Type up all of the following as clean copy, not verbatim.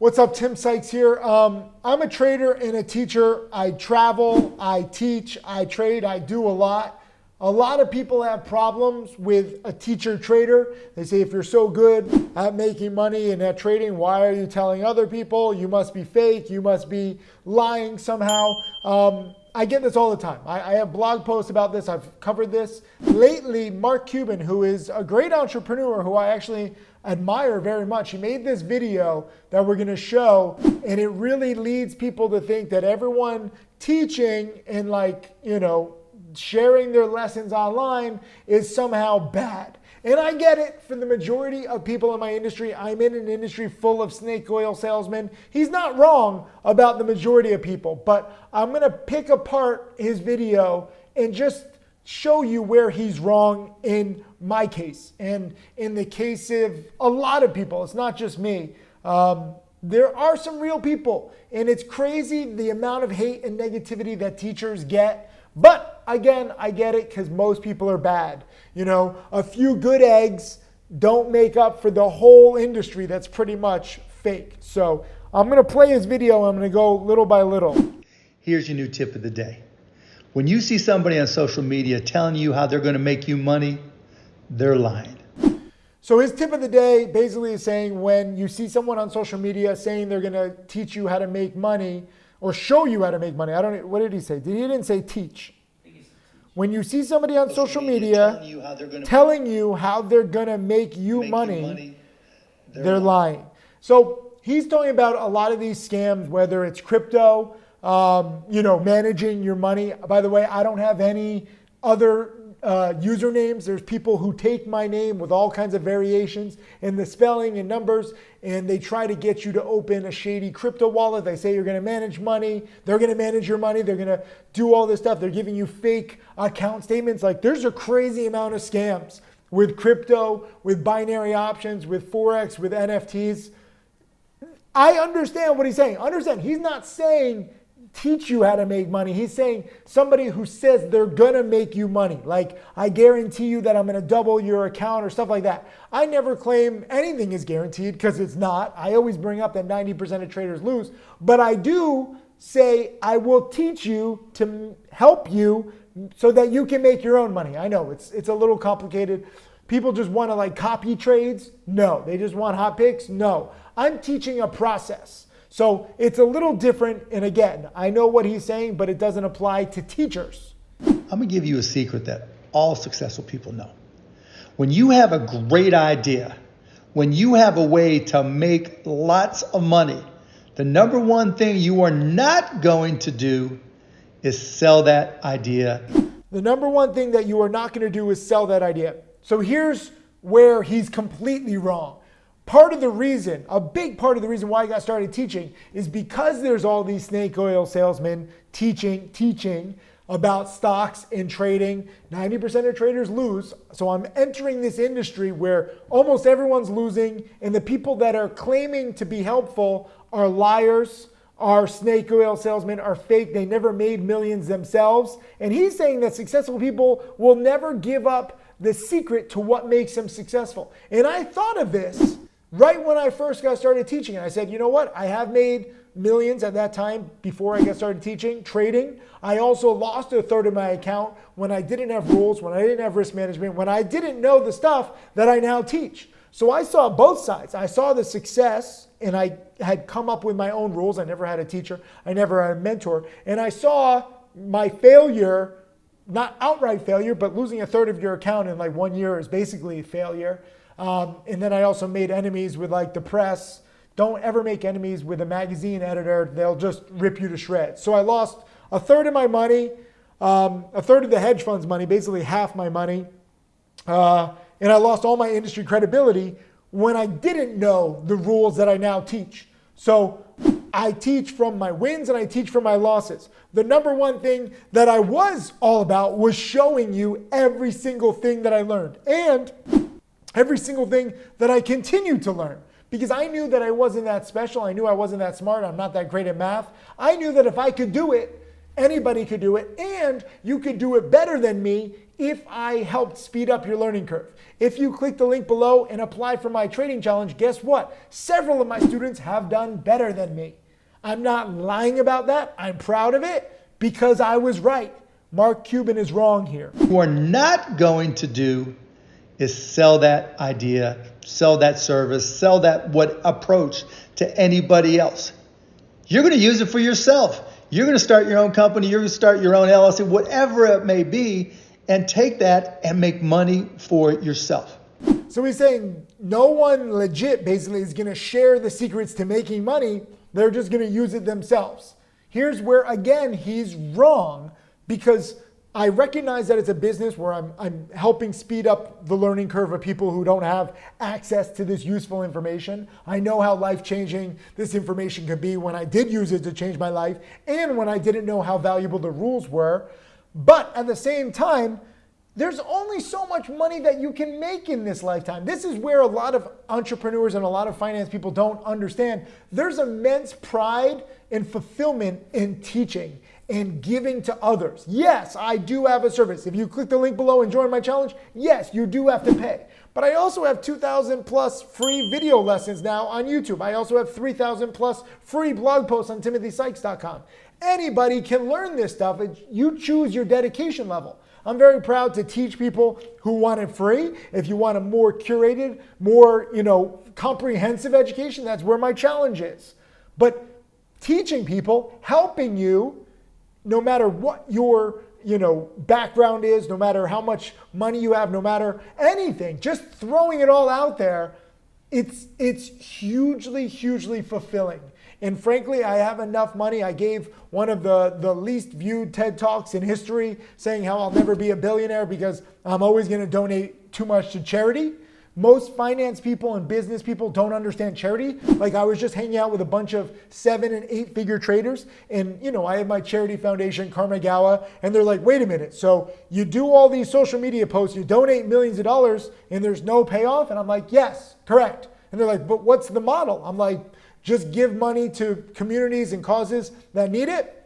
What's up, Tim Sykes here. I'm a trader and a teacher. I travel, I teach, I trade, I do a lot. A lot of people have problems with a teacher trader. They say, if you're so good at making money and at trading, why are you telling other people? You must be fake. You must be lying somehow. I get this all the time. I have blog posts about this. I've covered this. Lately, Mark Cuban, who is a great entrepreneur who I actually admire very much, he made this video that we're going to show, and it really leads people to think that everyone teaching and sharing their lessons online is somehow bad. And I get it for the majority of people in my industry. I'm in an industry full of snake oil salesmen. He's not wrong about the majority of people, but I'm going to pick apart his video and just show you where he's wrong in my case and in the case of a lot of people. It's not just me. There are some real people, and it's crazy the amount of hate and negativity that teachers get. But again, I get it because most people are bad. A few good eggs don't make up for the whole industry that's pretty much fake. So I'm going to play his video. I'm going to go little by little. Here's your new tip of the day. When you see somebody on social media telling you how they're going to make you money, they're lying. So his tip of the day basically is saying, when you see someone on social media saying they're going to teach you how to make money or show you how to make money. What did he say? He didn't say teach. When you see somebody on social media telling you how they're going to make you money, they're lying. So he's talking about a lot of these scams, whether it's crypto, managing your money. By the way, I don't have any other usernames. There's people who take my name with all kinds of variations in the spelling and numbers, and they try to get you to open a shady crypto wallet. They say you're going to manage money. They're going to manage your money. They're going to do all this stuff. They're giving you fake account statements. There's a crazy amount of scams with crypto, with binary options, with Forex, with NFTs. I understand what he's saying. Understand, he's not saying teach you how to make money. He's saying somebody who says they're gonna make you money. I guarantee you that I'm gonna double your account or stuff like that. I never claim anything is guaranteed because it's not. I always bring up that 90% of traders lose, but I do say I will teach you to help you so that you can make your own money. I know it's a little complicated. People just want to copy trades. No, they just want hot picks. No, I'm teaching a process. So it's a little different. And again, I know what he's saying, but it doesn't apply to teachers. I'm going to give you a secret that all successful people know. When you have a great idea, when you have a way to make lots of money, the number one thing you are not going to do is sell that idea. The number one thing that you are not going to do is sell that idea. So here's where he's completely wrong. A big part of the reason why I got started teaching is because there's all these snake oil salesmen teaching about stocks and trading. 90% of traders lose. So I'm entering this industry where almost everyone's losing, and the people that are claiming to be helpful are liars, are snake oil salesmen, are fake. They never made millions themselves. And he's saying that successful people will never give up the secret to what makes them successful. And I thought of this right when I first got started teaching. And I said, you know what? I have made millions at that time before I got started teaching, trading. I also lost a third of my account when I didn't have rules, when I didn't have risk management, when I didn't know the stuff that I now teach. So I saw both sides. I saw the success, and I had come up with my own rules. I never had a teacher. I never had a mentor. And I saw my failure, not outright failure, but losing a third of your account in 1 year is basically a failure. And then I also made enemies with the press. Don't ever make enemies with a magazine editor. They'll just rip you to shreds. So I lost a third of my money, a third of the hedge fund's money, basically half my money. And I lost all my industry credibility when I didn't know the rules that I now teach. So I teach from my wins and I teach from my losses. The number one thing that I was all about was showing you every single thing that I learned and every single thing that I continue to learn, because I knew that I wasn't that special. I knew I wasn't that smart. I'm not that great at math. I knew that if I could do it, Anybody could do it, and you could do it better than me if I helped speed up your learning curve. If you click the link below and apply for my trading challenge, guess what? Several of my students have done better than me. I'm not lying about that. I'm proud of it because I was right. Mark Cuban is wrong here. What we're not going to do is sell that idea, sell that service, sell that approach to anybody else. You're going to use it for yourself. You're going to start your own company. You're going to start your own LLC, whatever it may be, and take that and make money for yourself. So he's saying no one legit basically is going to share the secrets to making money. They're just going to use it themselves. Here's where, again, he's wrong, because I recognize that it's a business where I'm helping speed up the learning curve of people who don't have access to this useful information. I know how life-changing this information could be when I did use it to change my life and when I didn't know how valuable the rules were. But at the same time, there's only so much money that you can make in this lifetime. This is where a lot of entrepreneurs and a lot of finance people don't understand. There's immense pride and fulfillment in teaching and giving to others. Yes, I do have a service. If you click the link below and join my challenge, yes, you do have to pay. But I also have 2,000 plus free video lessons now on YouTube. I also have 3,000 plus free blog posts on timothysykes.com. Anybody can learn this stuff. You choose your dedication level. I'm very proud to teach people who want it free. If you want a more curated, more, comprehensive education, that's where my challenge is. But teaching people, helping you, no matter what your, background is, no matter how much money you have, no matter anything, just throwing it all out there, it's hugely, hugely fulfilling. And frankly, I have enough money. I gave one of the least viewed TED Talks in history saying how I'll never be a billionaire because I'm always going to donate too much to charity. Most finance people and business people don't understand charity. Like, I was just hanging out with a bunch of 7- and 8-figure traders, and I have my charity foundation, Karma Gawa, and they're like, wait a minute, so you do all these social media posts, you donate millions of dollars, and there's no payoff? And I'm like, yes, correct. And they're like, but what's the model? I'm like, just give money to communities and causes that need it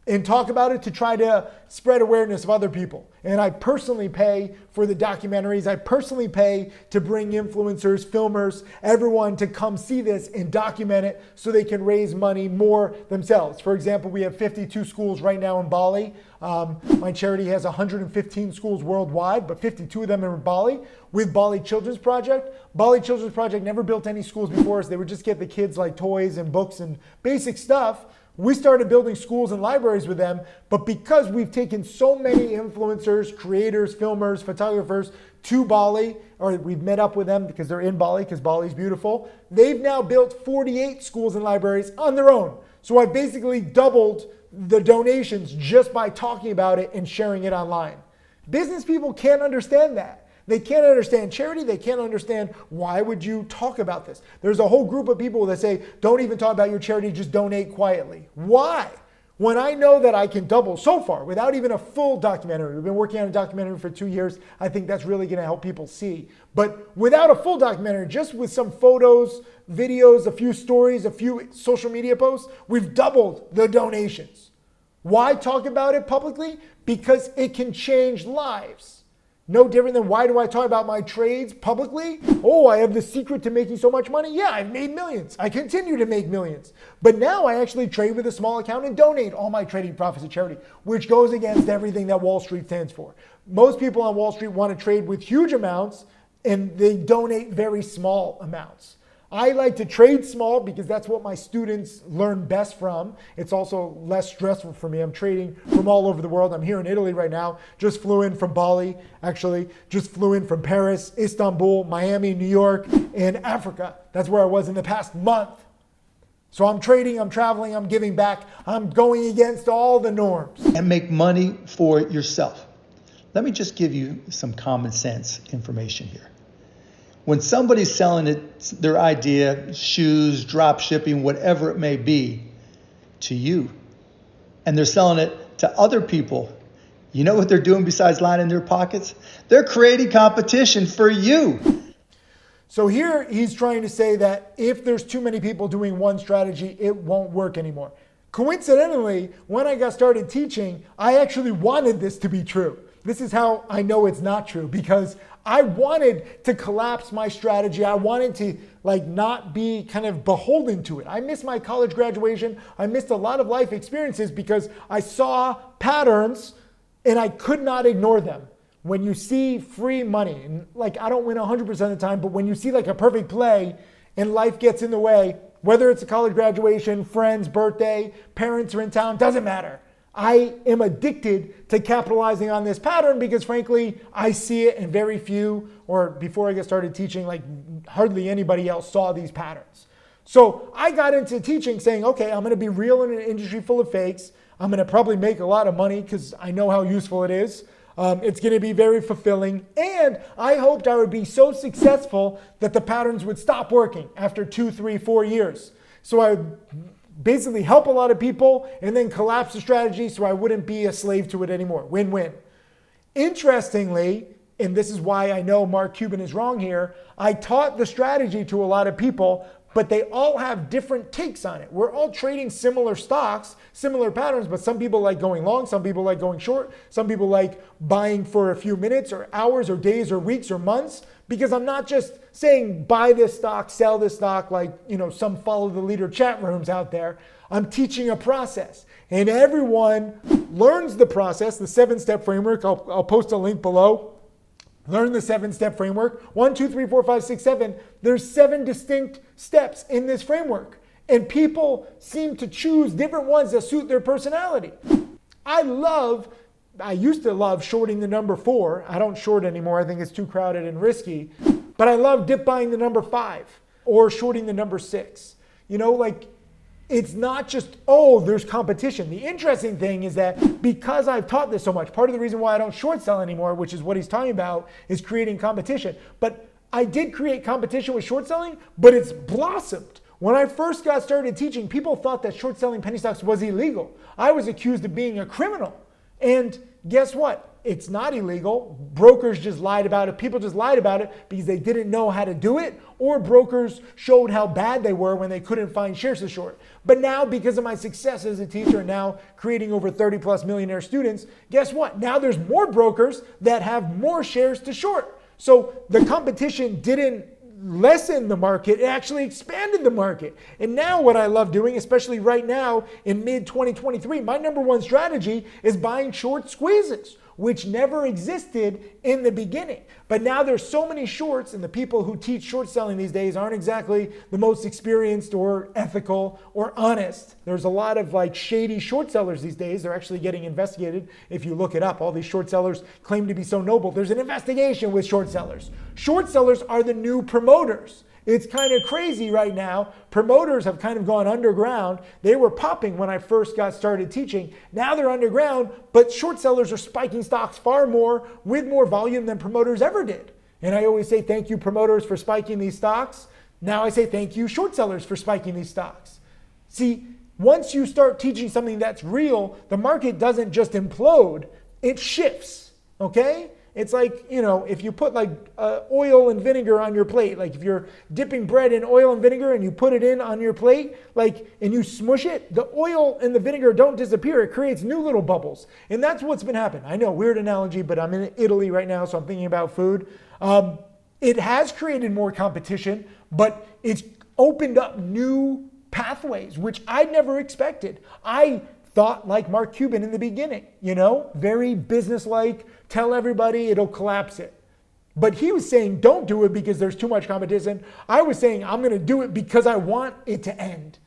and talk about it to try to spread awareness of other people. And I personally pay for the documentaries. I personally pay to bring influencers, filmers, everyone to come see this and document it so they can raise money more themselves. For example, we have 52 schools right now in Bali. My charity has 115 schools worldwide, but 52 of them are in Bali with Bali Children's Project. Bali Children's Project never built any schools before us. They would just get the kids like toys and books and basic stuff. We started building schools and libraries with them, but because we've taken so many influencers, creators, filmers, photographers to Bali, or we've met up with them because they're in Bali, because Bali's beautiful, they've now built 48 schools and libraries on their own. So I've basically doubled the donations just by talking about it and sharing it online. Business people can't understand that. They can't understand charity. They can't understand why would you talk about this. There's a whole group of people that say, don't even talk about your charity, just donate quietly. Why? When I know that I can double so far without even a full documentary. We've been working on a documentary for 2 years. I think that's really going to help people see. But without a full documentary, just with some photos, videos, a few stories, a few social media posts, we've doubled the donations. Why talk about it publicly? Because it can change lives. No different than why do I talk about my trades publicly? Oh, I have the secret to making so much money. Yeah, I've made millions. I continue to make millions. But now I actually trade with a small account and donate all my trading profits to charity, which goes against everything that Wall Street stands for. Most people on Wall Street want to trade with huge amounts and they donate very small amounts. I like to trade small because that's what my students learn best from. It's also less stressful for me. I'm trading from all over the world. I'm here in Italy right now. Just flew in from Bali, actually. Just flew in from Paris, Istanbul, Miami, New York, and Africa. That's where I was in the past month. So I'm trading, I'm traveling, I'm giving back. I'm going against all the norms. And make money for yourself. Let me just give you some common sense information here. When somebody's selling their idea, shoes, drop shipping, whatever it may be, to you, and they're selling it to other people, you know what they're doing besides lining their pockets? They're creating competition for you. So here he's trying to say that if there's too many people doing one strategy, it won't work anymore. Coincidentally, when I got started teaching, I actually wanted this to be true. This is how I know it's not true, because I wanted to collapse my strategy. I wanted to not be kind of beholden to it. I missed my college graduation. I missed a lot of life experiences because I saw patterns and I could not ignore them. When you see free money, and I don't win 100% of the time, but when you see a perfect play and life gets in the way, whether it's a college graduation, friend's birthday, parents are in town, doesn't matter. I am addicted to capitalizing on this pattern because frankly, I see it and very few, or before I got started teaching, hardly anybody else saw these patterns. So I got into teaching saying, okay, I'm gonna be real in an industry full of fakes. I'm gonna probably make a lot of money because I know how useful it is. It's going to be very fulfilling. And I hoped I would be so successful that the patterns would stop working after 2, 3, 4 years. So I would basically help a lot of people and then collapse the strategy so I wouldn't be a slave to it anymore. Win-win. Interestingly, and this is why I know Mark Cuban is wrong here, I taught the strategy to a lot of people, but they all have different takes on it. We're all trading similar stocks, similar patterns, but some people like going long, some people like going short, some people like buying for a few minutes or hours or days or weeks or months, because I'm not just saying buy this stock, sell this stock some follow the leader chat rooms out there. I'm teaching a process and everyone learns the process, the 7-step framework. I'll post a link below. Learn the 7-step framework. 1, 2, 3, 4, 5, 6, 7. There's 7 distinct steps in this framework. And people seem to choose different ones that suit their personality. I used to love shorting the number 4. I don't short anymore. I think it's too crowded and risky. But I love dip buying the number 5 or shorting the number 6. It's not just, there's competition. The interesting thing is that because I've taught this so much, part of the reason why I don't short sell anymore, which is what he's talking about, is creating competition. But I did create competition with short selling, but it's blossomed. When I first got started teaching, people thought that short selling penny stocks was illegal. I was accused of being a criminal. And guess what? It's not illegal. Brokers just lied about it. People just lied about it because they didn't know how to do it, or brokers showed how bad they were when they couldn't find shares to short. But now, because of my success as a teacher, now creating over 30 plus millionaire students, guess what? Now there's more brokers that have more shares to short. So the competition didn't lessen the market, it actually expanded the market. And now what I love doing, especially right now in mid 2023, my number one strategy is buying short squeezes, which never existed in the beginning. But now there's so many shorts, and the people who teach short selling these days aren't exactly the most experienced or ethical or honest. There's a lot of shady short sellers these days. They're actually getting investigated. If you look it up, all these short sellers claim to be so noble. There's an investigation with short sellers. Short sellers are the new promoters. It's kind of crazy right now. Promoters have kind of gone underground. They were popping when I first got started teaching. Now they're underground, but short sellers are spiking stocks far more with more volume than promoters ever did. And I always say thank you, promoters, for spiking these stocks. Now I say thank you, short sellers, for spiking these stocks. See, once you start teaching something that's real, the market doesn't just implode, it shifts, okay? It's if you put oil and vinegar on your plate, if you're dipping bread in oil and vinegar and you put it in on your plate, and you smush it, the oil and the vinegar don't disappear. It creates new little bubbles. And that's what's been happening. I know, weird analogy, but I'm in Italy right now, so I'm thinking about food. It has created more competition, but it's opened up new pathways, which I never expected. I thought like Mark Cuban in the beginning, very business-like, tell everybody it'll collapse it. But he was saying don't do it because there's too much competition. I was saying I'm going to do it because I want it to end.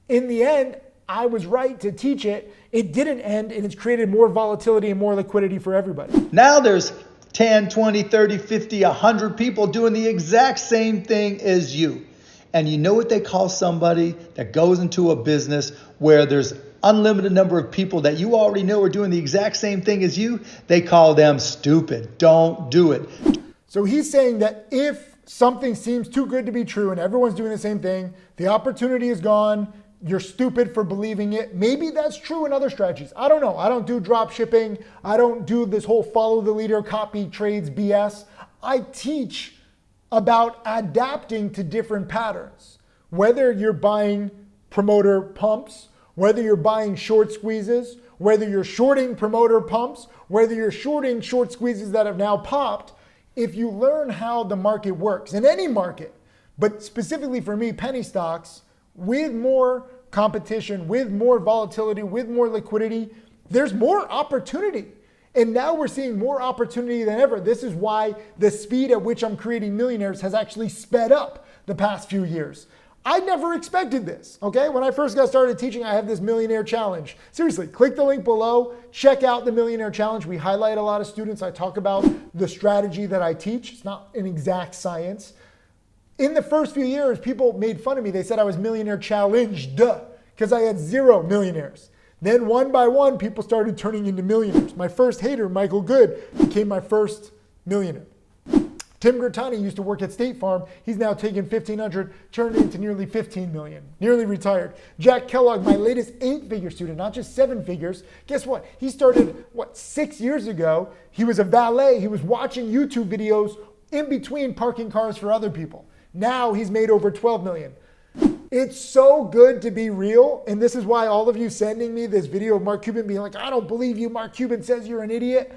In the end, I was right to teach it. It didn't end, and it's created more volatility and more liquidity for everybody. Now there's 10, 20, 30, 50, 100 people doing the exact same thing as you. And you know what they call somebody that goes into a business where there's unlimited number of people that you already know are doing the exact same thing as you? They call them stupid. Don't do it. So he's saying that if something seems too good to be true and everyone's doing the same thing, the opportunity is gone, you're stupid for believing it. Maybe that's true in other strategies. I don't know. I don't do drop shipping. I don't do this whole follow the leader, copy trades BS. I teach about adapting to different patterns. Whether you're buying promoter pumps Whether you're buying short squeezes, whether you're shorting promoter pumps, whether you're shorting short squeezes that have now popped, if you learn how the market works, in any market, but specifically for me, penny stocks, with more competition, with more volatility, with more liquidity, there's more opportunity. And now we're seeing more opportunity than ever. This is why the speed at which I'm creating Millionaires has actually sped up the past few years. I never expected this, okay? When I first got started teaching, I have this Millionaire Challenge. Seriously, click the link below, check out the Millionaire Challenge. We highlight a lot of students. I talk about the strategy that I teach. It's not an exact science. In the first few years, people made fun of me. They said I was Millionaire Challenged because I had 0 millionaires. Then one by one, people started turning into millionaires. My first hater, Michael Good, became my first millionaire. Tim Gertani used to work at State Farm. He's now taken $1,500, turned it into nearly $15 million, nearly retired. Jack Kellogg, my latest 8-figure student, not just 7 figures. Guess what? He started, 6 years ago. He was a valet. He was watching YouTube videos in between parking cars for other people. Now he's made over $12 million. It's so good to be real. And this is why all of you sending me this video of Mark Cuban being like, I don't believe you. Mark Cuban says you're an idiot.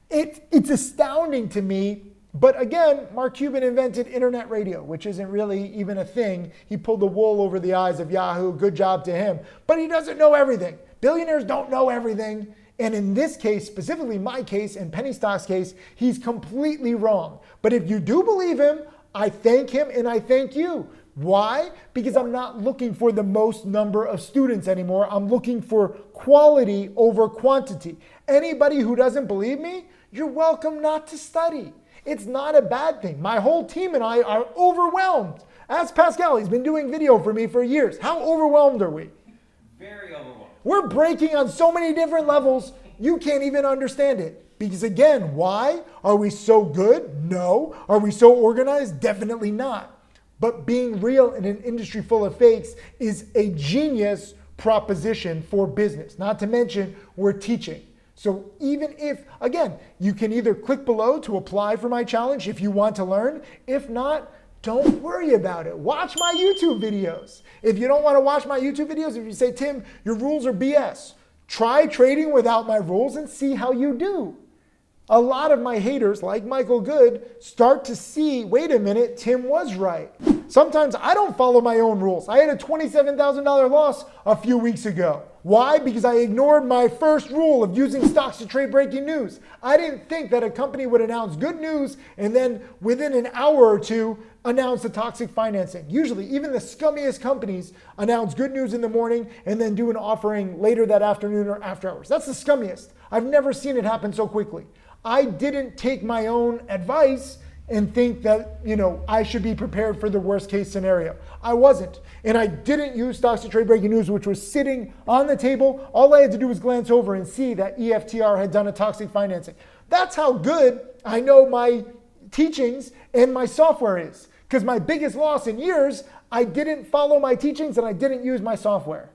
It's astounding to me. But again, Mark Cuban invented internet radio, which isn't really even a thing. He pulled the wool over the eyes of Yahoo. Good job to him. But he doesn't know everything. Billionaires don't know everything. And in this case, specifically my case and penny stock's case, he's completely wrong. But if you do believe him, I thank him and I thank you. Why? Because I'm not looking for the most number of students anymore. I'm looking for quality over quantity. Anybody who doesn't believe me, you're welcome not to study. It's not a bad thing. My whole team and I are overwhelmed. Ask Pascal, he's been doing video for me for years. How overwhelmed are we? Very overwhelmed. We're breaking on so many different levels, you can't even understand it. Because again, why? Are we so good? No. Are we so organized? Definitely not. But being real in an industry full of fakes is a genius proposition for business. Not to mention, we're teaching. So even if, again, you can either click below to apply for my challenge if you want to learn. If not, don't worry about it. Watch my YouTube videos. If you don't want to watch my YouTube videos, if you say, Tim, your rules are BS, try trading without my rules and see how you do. A lot of my haters, like Michael Good, start to see, wait a minute, Tim was right. Sometimes I don't follow my own rules. I had a $27,000 loss a few weeks ago. Why? Because I ignored my first rule of using stocks to trade breaking news. I didn't think that a company would announce good news and then within an hour or two announce the toxic financing. Usually, even the scummiest companies announce good news in the morning and then do an offering later that afternoon or after hours. That's the scummiest. I've never seen it happen so quickly. I didn't take my own advice and think that, I should be prepared for the worst case scenario. I wasn't. And I didn't use stocks to trade breaking news, which was sitting on the table. All I had to do was glance over and see that EFTR had done a toxic financing. That's how good I know my teachings and my software is. Because my biggest loss in years, I didn't follow my teachings and I didn't use my software.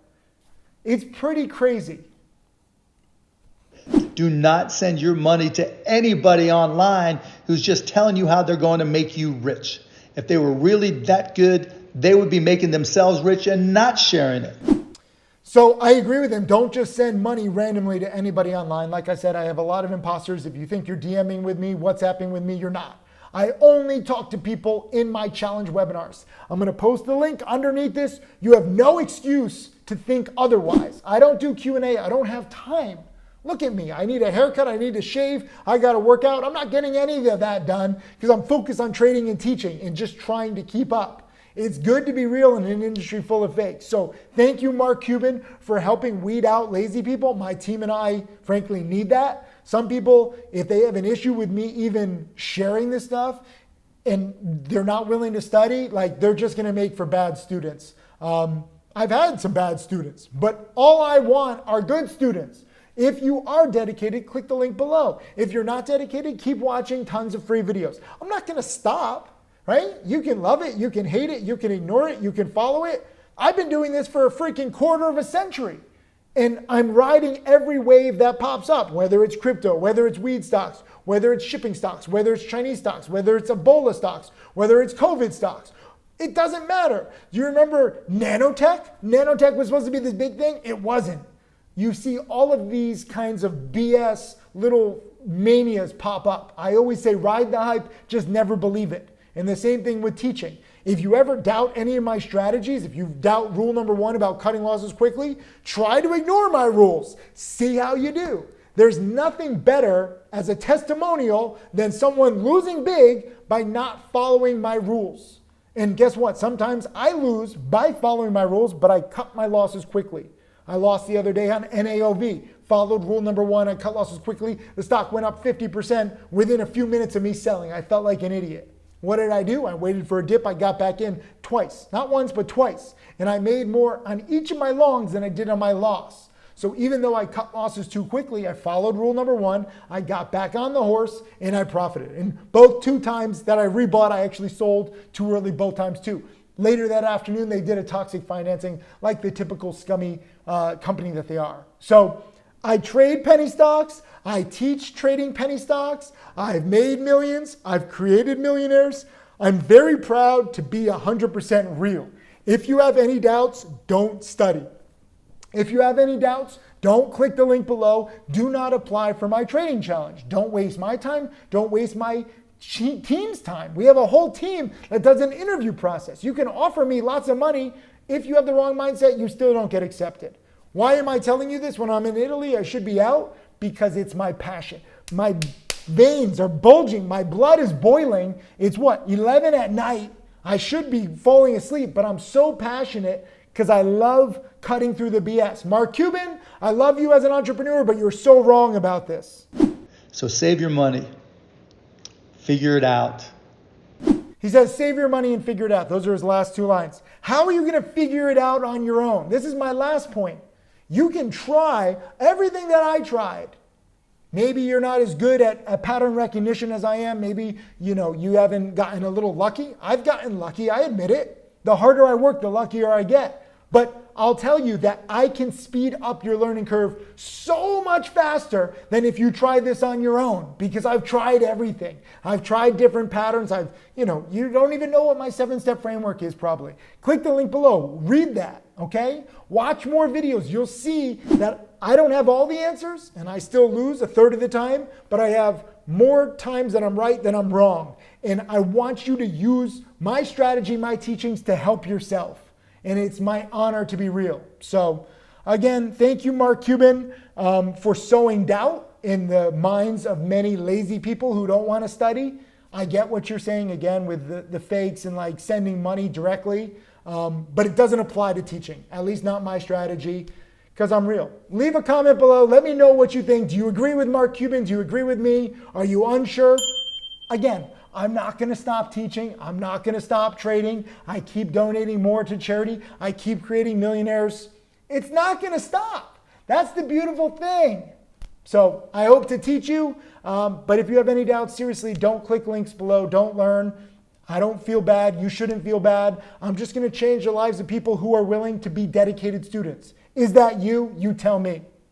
It's pretty crazy. Do not send your money to anybody online who's just telling you how they're going to make you rich. If they were really that good, they would be making themselves rich and not sharing it. So I agree with him. Don't just send money randomly to anybody online. Like I said, I have a lot of imposters. If you think you're DMing with me, WhatsApping with me, you're not. I only talk to people in my challenge webinars. I'm going to post the link underneath this. You have no excuse to think otherwise. I don't do Q&A. I don't have time. Look at me. I need a haircut. I need to shave. I got to work out. I'm not getting any of that done because I'm focused on trading and teaching and just trying to keep up. It's good to be real in an industry full of fakes. So thank you, Mark Cuban, for helping weed out lazy people. My team and I, frankly, need that. Some people, if they have an issue with me even sharing this stuff and they're not willing to study, they're just going to make for bad students. I've had some bad students, but all I want are good students. If you are dedicated, click the link below. If you're not dedicated, keep watching tons of free videos. I'm not going to stop, right? You can love it. You can hate it. You can ignore it. You can follow it. I've been doing this for a freaking quarter of a century. And I'm riding every wave that pops up, whether it's crypto, whether it's weed stocks, whether it's shipping stocks, whether it's Chinese stocks, whether it's Ebola stocks, whether it's COVID stocks. It doesn't matter. Do you remember nanotech? Nanotech was supposed to be this big thing. It wasn't. You see all of these kinds of BS little manias pop up. I always say ride the hype, just never believe it. And the same thing with teaching. If you ever doubt any of my strategies, if you doubt rule number 1 about cutting losses quickly, try to ignore my rules. See how you do. There's nothing better as a testimonial than someone losing big by not following my rules. And guess what? Sometimes I lose by following my rules, but I cut my losses quickly. I lost the other day on NAOV. Followed rule number 1. I cut losses quickly. The stock went up 50% within a few minutes of me selling. I felt like an idiot. What did I do? I waited for a dip. I got back in twice. Not once, but twice. And I made more on each of my longs than I did on my loss. So even though I cut losses too quickly, I followed rule number 1. I got back on the horse and I profited. And both 2 times that I rebought, I actually sold too early both times too. Later that afternoon, they did a toxic financing like the typical scummy company that they are. So I trade penny stocks. I teach trading penny stocks. I've made millions. I've created millionaires. I'm very proud to be 100% real. If you have any doubts, don't study. If you have any doubts, don't click the link below. Do not apply for my trading challenge. Don't waste my time. Don't waste my team's time. We have a whole team that does an interview process. You can offer me lots of money. If you have the wrong mindset, you still don't get accepted. Why am I telling you this? When I'm in Italy, I should be out because it's my passion. My veins are bulging. My blood is boiling. It's what, 11 at night. I should be falling asleep, but I'm so passionate because I love cutting through the BS. Mark Cuban, I love you as an entrepreneur, but you're so wrong about this. So save your money. Figure it out. He says, save your money and figure it out. Those are his last 2 lines. How are you going to figure it out on your own? This is my last point. You can try everything that I tried. Maybe you're not as good at pattern recognition as I am. Maybe, you haven't gotten a little lucky. I've gotten lucky. I admit it. The harder I work, the luckier I get. But I'll tell you that I can speed up your learning curve so much faster than if you try this on your own, because I've tried everything. I've tried different patterns. You don't even know what my 7-step framework is probably. Click the link below. Read that, okay? Watch more videos. You'll see that I don't have all the answers and I still lose a third of the time, but I have more times that I'm right than I'm wrong. And I want you to use my strategy, my teachings to help yourself. And it's my honor to be real. So again, thank you, Mark Cuban, for sowing doubt in the minds of many lazy people who don't want to study. I get what you're saying, again, with the fakes and like sending money directly. But it doesn't apply to teaching, at least not my strategy, because I'm real. Leave a comment below. Let me know what you think. Do you agree with Mark Cuban? Do you agree with me? Are you unsure? Again, I'm not going to stop teaching. I'm not going to stop trading. I keep donating more to charity. I keep creating millionaires. It's not going to stop. That's the beautiful thing. So I hope to teach you. But if you have any doubts, seriously, don't click links below. Don't learn. I don't feel bad. You shouldn't feel bad. I'm just going to change the lives of people who are willing to be dedicated students. Is that you? You tell me.